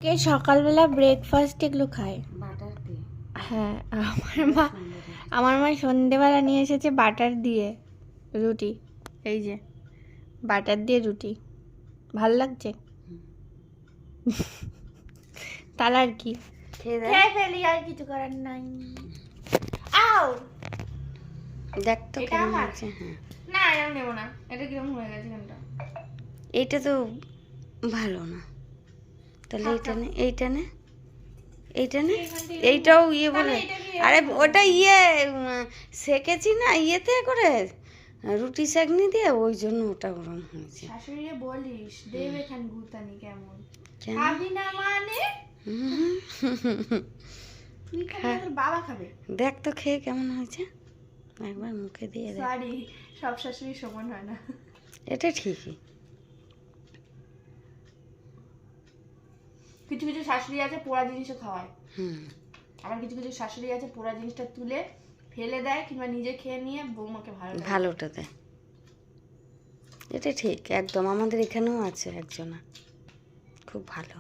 কে সকালবেলা ব্রেকফাস্ট এগুলো খায়? বাটার দিয়ে। হ্যাঁ, আমার মা সন্ধেবেলা নিয়ে এসেছে বাটার দিয়ে রুটি। এই যে বাটার দিয়ে রুটি, ভাল লাগছে। তাহলে আর কি, খেয়ে ফেলি, আর কিছু করার নাই। আও দেখ তো এটা কেমন আমার? হয়েছে। হ্যাঁ, না এরকম নেবো না, এটা কিরকম হয়ে গেছে কোনটা? এইটা তো ভালো না, তাহলে থাক, এইটা থাক। নে, এইটা নে, এইটা নে। এখান থেকে এইটাও ইয়ে তাহলে বলে, এটা কি আরে এরকম ওটা হবে? ইয়ে সেকেছি না ইয়েতে করে, রুটি সেকনি দিয়ে, ওই জন্য ওটা ওরম হয়েছে। শাশুড়িরে বলিস দেবে খান গুতানি কেমন কেন? খাবি না মানে? হুম। তুই খাবি না, তোর বাবা খাবে। দেখ তো খেয়ে কেমন হয়েছে, একবার মুখে দিয়ে দেখ। সরি, সব শাশুড়ি সমান হয় না। এটা ঠিকই। কিছু কিছু শাশুড়ি আছে পোড়া জিনিসও খাওয়ায়, হুম, আবার কিছু কিছু শাশুড়ি আছে পোড়া জিনিসটা তুলে ফেলে দেয় কিংবা নিজে খেয়ে নিয়ে বৌমাকে ভালো দেয়। ভালোটা দেয়। এটা ঠিক একদম, আমাদের এখানেও আছে একজনা, খুব ভালো।